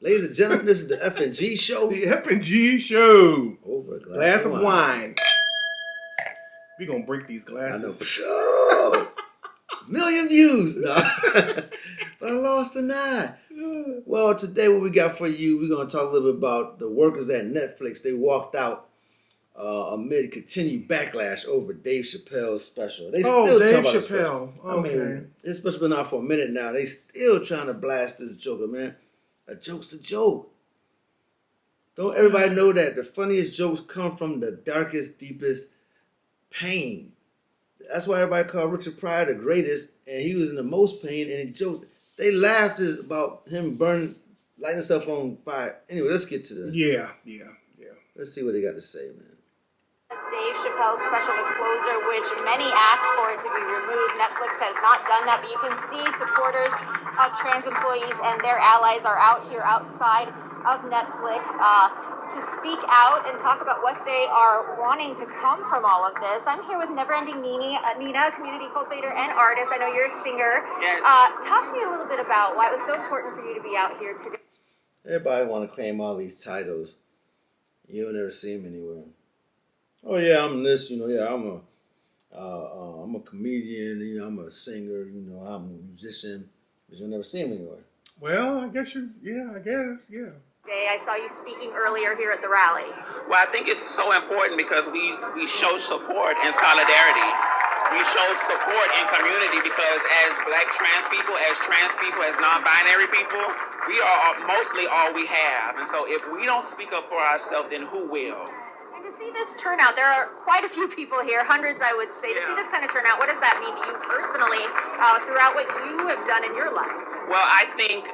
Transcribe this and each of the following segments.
Ladies and gentlemen, this is the F&G show. The F&G show. Over a glass of wine. We're going to break these glasses. I know. Million views. No. But I lost an eye. Well, today what we got for you, we're going to talk a little bit about the workers at Netflix. They walked out amid continued backlash over Dave Chappelle's special. They still Dave talk about Chappelle. Okay. I mean, this special's been out for a minute now. They still trying to blast this joker, man. A joke's a joke. Don't everybody know that the funniest jokes come from the darkest, deepest pain? That's why everybody called Richard Pryor the greatest, and he was in the most pain, and jokes. They laughed about him lighting himself on fire. Anyway, let's get to the... Yeah. Let's see what they got to say, man. Dave Chappelle's special, The Closer, which many asked for it to be removed. Netflix has not done that, but you can see supporters of trans employees and their allies are out here outside of Netflix to speak out and talk about what they are wanting to come from all of this. I'm here with Neverending Nina, community cultivator and artist. I know you're a singer. Yes. Talk to me a little bit about why it was so important for you to be out here today. Everybody want to claim all these titles. You don't ever see them anywhere. Oh yeah, I'm this. Yeah, I'm a comedian. I'm a singer. I'm a musician. But you'll never see them anywhere. Well, I guess. I saw you speaking earlier here at the rally. Well, I think it's so important because we show support and solidarity. We show support in community because as black trans people, as non-binary people, we are mostly all we have. And so if we don't speak up for ourselves, then who will? And to see this turnout, there are quite a few people here, hundreds I would say. To see this kind of turnout, what does that mean to you personally throughout what you have done in your life? Well, I think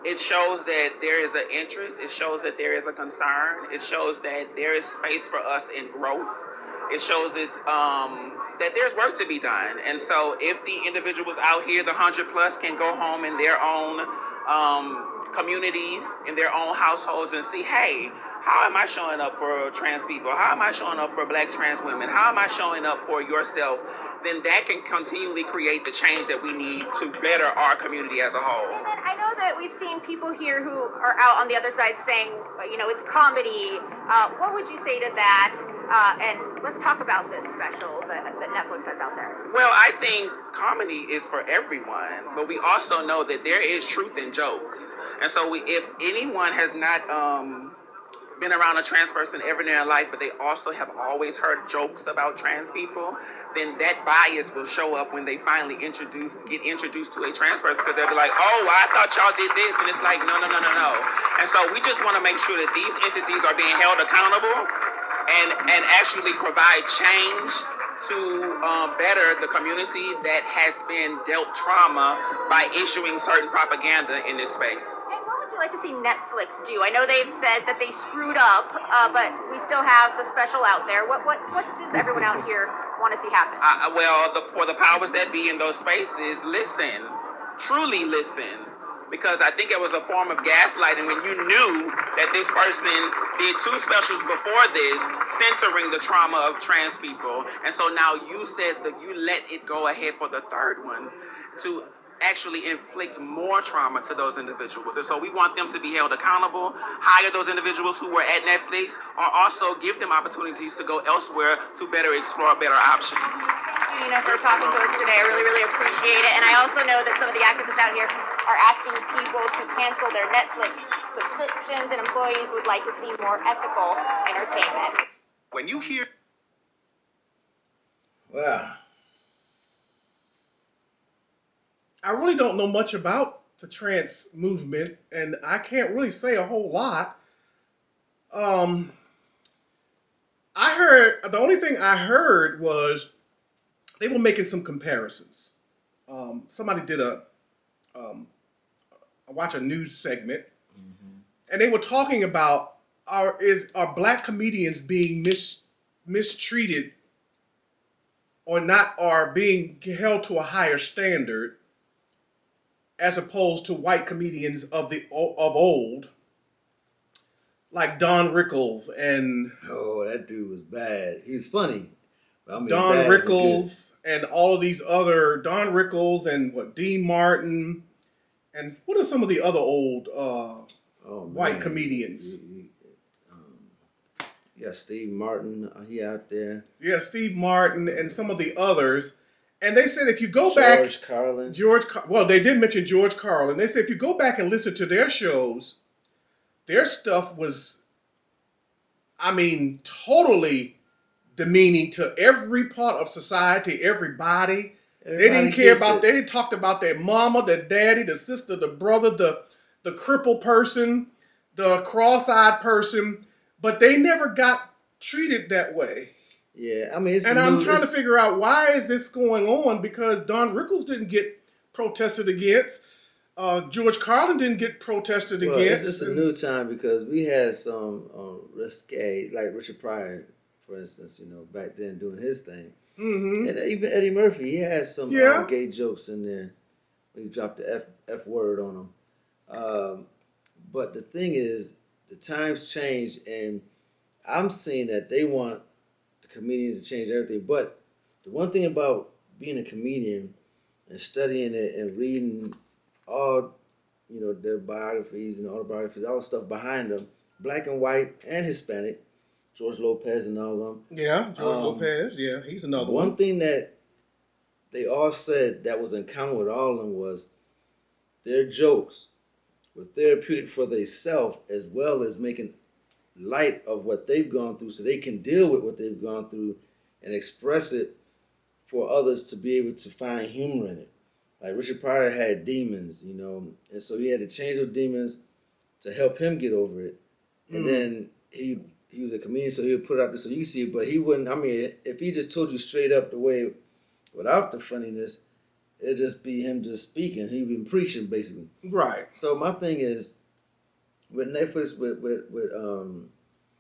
it shows that there is an interest. It shows that there is a concern. It shows that there is space for us in growth. It shows that there's work to be done. And so if the individuals out here, the 100 plus, can go home in their own communities, in their own households and see, hey, how am I showing up for trans people? How am I showing up for black trans women? How am I showing up for yourself? Then that can continually create the change that we need to better our community as a whole. And then I know that we've seen people here who are out on the other side saying, it's comedy. What would you say to that? And let's talk about this special that Netflix has out there. Well, I think comedy is for everyone, but we also know that there is truth in jokes. And so if anyone has not been around a trans person ever in their life, but they also have always heard jokes about trans people, then that bias will show up when they finally get introduced to a trans person, because they'll be like, oh, I thought y'all did this, and it's like, no. And so we just want to make sure that these entities are being held accountable and actually provide change to better the community that has been dealt trauma by issuing certain propaganda in this space. Like to see Netflix do? I know they've said that they screwed up, but we still have the special out there. What does everyone out here want to see happen? For the powers that be in those spaces, listen, truly listen, because I think it was a form of gaslighting when you knew that this person did 2 specials before this, censoring the trauma of trans people, and so now you said that you let it go ahead for the 3rd one to actually inflict more trauma to those individuals. And so we want them to be held accountable, hire those individuals who were at Netflix, or also give them opportunities to go elsewhere to better explore better options. Thank you, for talking to us today. I really, really appreciate it. And I also know that some of the activists out here are asking people to cancel their Netflix subscriptions, and employees would like to see more ethical entertainment. When you hear... Wow. I really don't know much about the trans movement, and I can't really say a whole lot. I heard, the only thing I heard was they were making some comparisons. Somebody did I watch a news segment, and they were talking about are black comedians being mistreated or not, are being held to a higher standard as opposed to white comedians of old, like Don Rickles and... Oh, that dude was bad. He was funny. I mean, Don Rickles and all of these other... Don Rickles and Dean Martin. And what are some of the other old white comedians. Yeah, Steve Martin, he out there. Yeah, Steve Martin and some of the others. And they said if you go George Carlin. well, they did mention George Carlin. They said if you go back and listen to their shows, their stuff was, I mean, totally demeaning to every part of society, everybody. They didn't care about, they talked about their mama, their daddy, the sister, the brother, the crippled person, the cross-eyed person, but they never got treated that way. Yeah, I mean, I'm trying to figure out why is this going on, because Don Rickles didn't get protested against. George Carlin didn't get protested against. It's a new time because we had some risque, like Richard Pryor, for instance, back then doing his thing. Mm-hmm. And even Eddie Murphy, he had some gay jokes in there. He dropped the F word on them. But the thing is, the times change, and I'm seeing that they want the comedians to change everything. But the one thing about being a comedian and studying it and reading all, their biographies and autobiographies, all the stuff behind them, black and white and Hispanic, George Lopez and all of them. Yeah, George Lopez. Yeah, he's another one. One thing that they all said that was in common with all of them was their jokes were therapeutic for themselves as well as making light of what they've gone through so they can deal with what they've gone through and express it for others to be able to find humor in it. Like Richard Pryor had demons, and so he had to change those demons to help him get over it. And then he was a comedian, so he would put it out there so you can see it, but he wouldn't, I mean, if he just told you straight up the way without the funniness, it'd just be him just speaking. He'd been preaching, basically. Right. So my thing is, with Netflix, with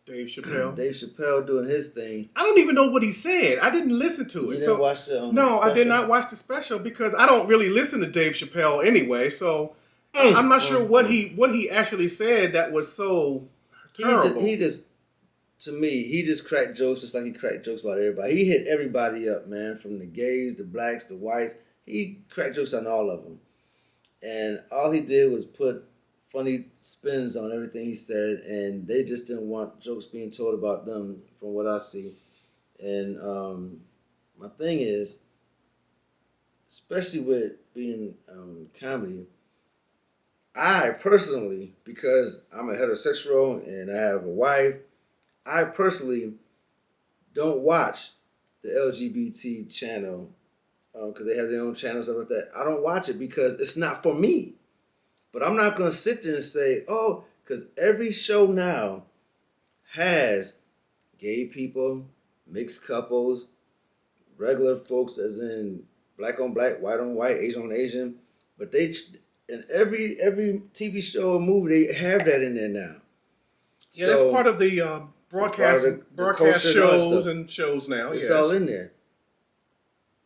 Dave Chappelle. Dave Chappelle doing his thing. I don't even know what he said. I didn't listen to it. You didn't watch the No, special? I did not watch the special because I don't really listen to Dave Chappelle anyway. So I'm not sure what he actually said that was so terrible. He just to me, he just cracked jokes just like he cracked jokes about everybody. He hit everybody up, man, from the gays, the blacks, the whites. He cracked jokes on all of them. And all he did was put funny spins on everything he said, and they just didn't want jokes being told about them from what I see. And my thing is, especially with being comedy, I personally, because I'm a heterosexual and I have a wife, I personally don't watch the LGBT channel because they have their own channels and stuff like that. I don't watch it because it's not for me. But I'm not going to sit there and say, oh, because every show now has gay people, mixed couples, regular folks as in black on black, white on white, Asian on Asian. But they, in every TV show or movie, they have that in there now. Yeah, that's part of the broadcast shows and shows now. It's all in there.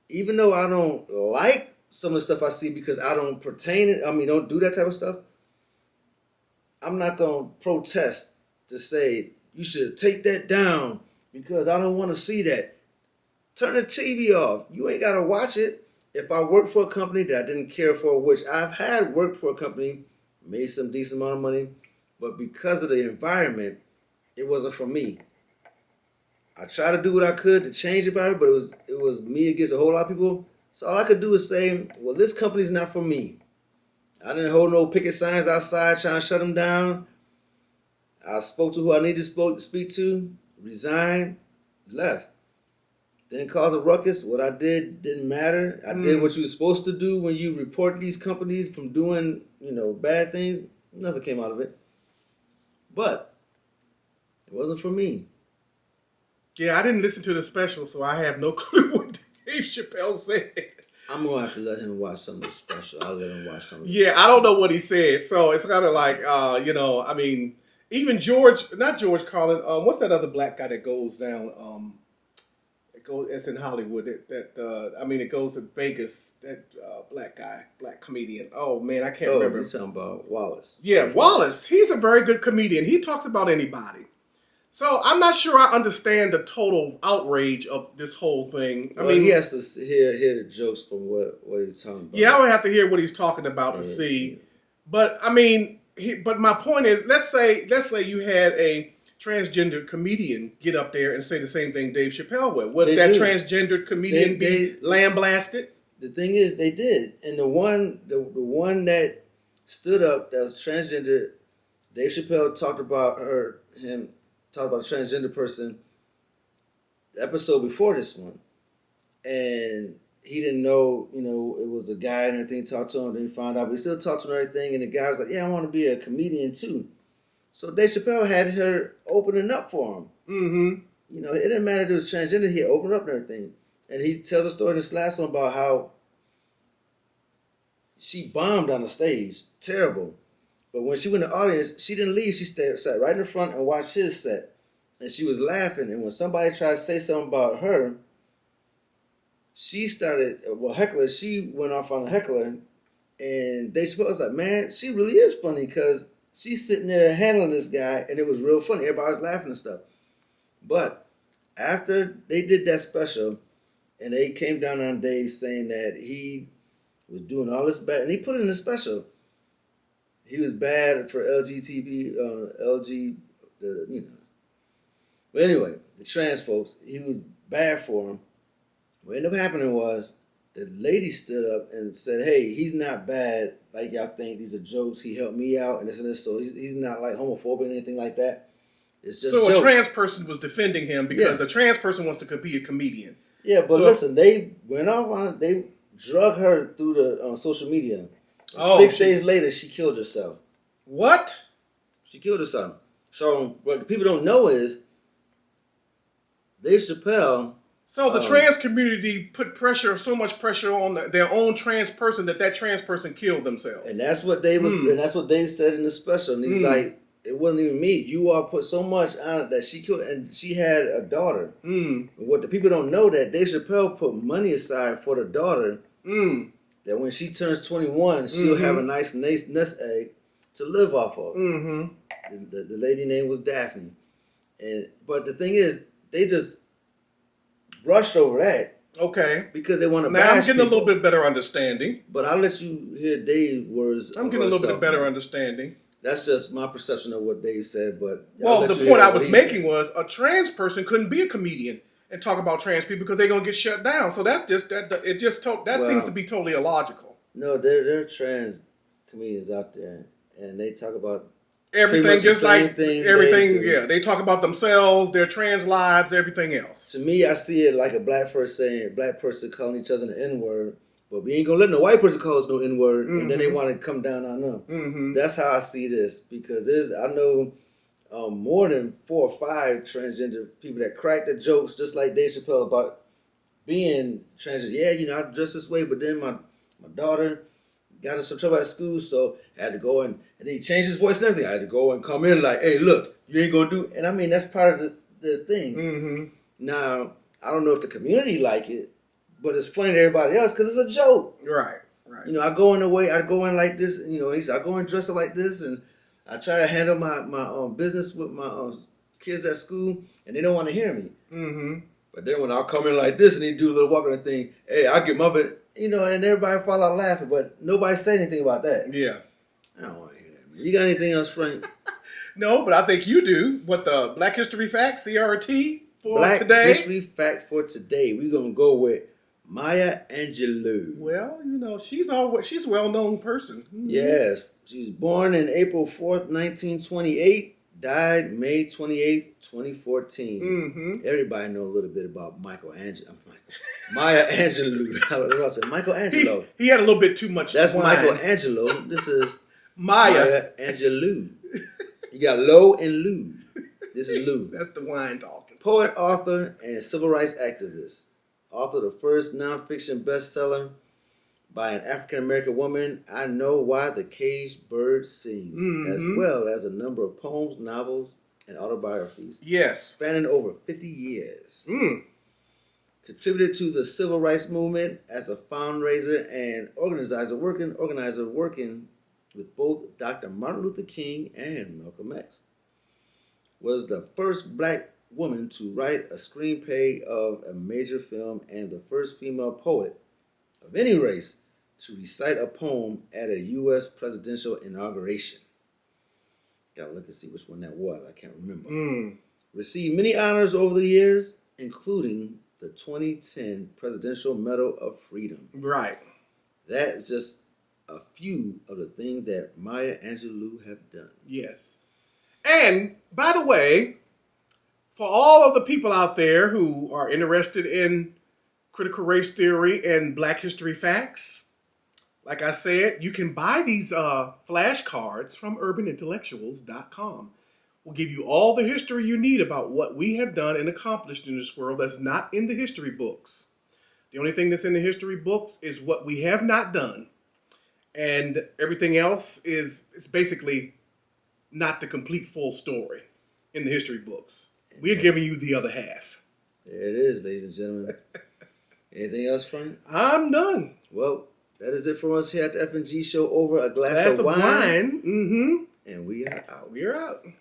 Even though I don't like some of the stuff I see because I don't don't do that type of stuff, I'm not going to protest to say you should take that down because I don't want to see that. Turn the TV off. You ain't got to watch it. If I worked for a company that I didn't care for, which I've had worked for a company, made some decent amount of money, but because of the environment, it wasn't for me. I tried to do what I could to change about it, but it was me against a whole lot of people. So all I could do is say, well, this company's not for me. I didn't hold no picket signs outside trying to shut them down. I spoke to who I needed to speak to, resigned, left. Didn't cause a ruckus. What I did didn't matter. I did what you were supposed to do when you report these companies from doing, bad things. Nothing came out of it. But it wasn't for me. Yeah, I didn't listen to the special, so I have no clue what Dave Chappelle said. I'm going to have to let him watch some of the special. I'll let him watch some of the Yeah, I don't know what he said. So it's kind of like, even not George Carlin, what's that other black guy that goes down? It's in Hollywood. It goes to Vegas. That black comedian. Oh man, I can't remember. You're talking about Wallace. Yeah, Wallace. He's a very good comedian. He talks about anybody. So I'm not sure I understand the total outrage of this whole thing. I mean, he has to hear the jokes from what he's talking about. Yeah, I would have to hear what he's talking about to see. But I mean, but my point is, let's say you had a transgender comedian get up there and say the same thing Dave Chappelle would. Would that transgender comedian be lambasted? The thing is, they did, and the one that stood up that was transgender, Dave Chappelle talked about a transgender person the episode before this one, and he didn't know, it was a guy and everything. Talked to him, then he found out, but he still talked to him and everything. And the guy was like, "Yeah, I want to be a comedian too." So Dave Chappelle had her opening up for him. Mm-hmm. It didn't matter if it was transgender. He opened up and everything, and he tells a story in this last one about how she bombed on the stage, terrible. But when she went to the audience, she didn't leave. She sat right in the front and watched his set, and she was laughing. And when somebody tried to say something about her, she went off on a heckler, and Dave Chappelle was like, "Man, she really is funny because she's sitting there handling this guy, and it was real funny. Everybody was laughing and stuff." But after they did that special, and they came down on Dave saying that he was doing all this bad, and he put it in the special. He was bad for But anyway, the trans folks, he was bad for them. What ended up happening was the lady stood up and said, "Hey, he's not bad like y'all think. These are jokes. He helped me out and this and this. So he's not like homophobic or anything like that. It's just so jokes." A trans person was defending him because the trans person wants to be a comedian. Yeah, but listen, they went off on it. They drug her through the social media. 6 days later, she killed herself. What? She killed herself. So what people don't know is Dave Chappelle. So the trans community put so much pressure on their own trans person that trans person killed themselves. And that's what they was, and that's what they said in the special. And he's like, "It wasn't even me. You all put so much on it that she killed, and she had a daughter." What the people don't know that Dave Chappelle put money aside for the daughter. That when she turns 21, she'll have a nice nest egg to live off of. The lady name was Daphne, but the thing is, they just brushed over that. Okay. Because they want to now bash I'm getting people. a little bit better understanding. But I'll let you hear Dave's words. I'm getting a little bit better understanding. That's just my perception of what Dave said. But the point I was making was a trans person couldn't be a comedian and talk about trans people because they're gonna get shut down. So that seems to be totally illogical. No, there are trans comedians out there, and they talk about everything, just like everything. They talk about themselves, their trans lives, everything else. To me, I see it like a black person calling each other the N-word, but we ain't gonna let no white person call us no N-word, and then they want to come down on them. That's how I see this, because I know more than 4 or 5 transgender people that crack the jokes, just like Dave Chappelle, about being transgender. Yeah, I dress this way, but then my daughter got in some trouble at school, so I had to go and he changed his voice and everything. I had to go and come in like, "Hey, look, you ain't gonna do," and I mean that's part of the thing. Now, I don't know if the community like it, but it's funny to everybody else because it's a joke. Right. I go in like this, he said, I go and dress up like this, and I try to handle my business with my kids at school, and they don't want to hear me. But then when I come in like this and he do a little walking thing, hey, I get my bit, and everybody fall out laughing, but nobody say anything about that. Yeah. I don't want to hear that, man. You got anything else, Frank? No, but I think you do. What the Black History Fact, CRT, for Black today? Black History Fact for today. We're going to go with Maya Angelou. Well, she's a well-known person. Yes. She was born in April 4th, 1928. Died May 28th, 2014. Everybody know a little bit about Maya Angelou. I was about to say Michelangelo. He had a little bit too much That's wine. Michelangelo. This is Maya Angelou. You got Lo and Lou. This is Lou. That's the wine talking. Poet, author, and civil rights activist. Author of the first nonfiction bestseller by an African-American woman, I Know Why the Caged Bird Sings, as well as a number of poems, novels, and autobiographies. Yes. Spanning over 50 years. Contributed to the civil rights movement as a fundraiser and organizer working with both Dr. Martin Luther King and Malcolm X. Was the first black woman to write a screenplay of a major film and the first female poet of any race to recite a poem at a U.S. presidential inauguration. Gotta look and see which one that was. I can't remember. Mm. Received many honors over the years, including the 2010 Presidential Medal of Freedom. Right. That is just a few of the things that Maya Angelou have done. Yes. And, by the way, for all of the people out there who are interested in critical race theory and Black history facts, like I said, you can buy these flashcards from urbanintellectuals.com. We'll give you all the history you need about what we have done and accomplished in this world that's not in the history books. The only thing that's in the history books is what we have not done. And everything else is it's basically not the complete full story in the history books. We're giving you the other half. There it is, ladies and gentlemen. Anything else, Frank? I'm done. Well, that is it from us here at the F&G Show. Over a glass of wine. Mm-hmm. And we are out. We're out.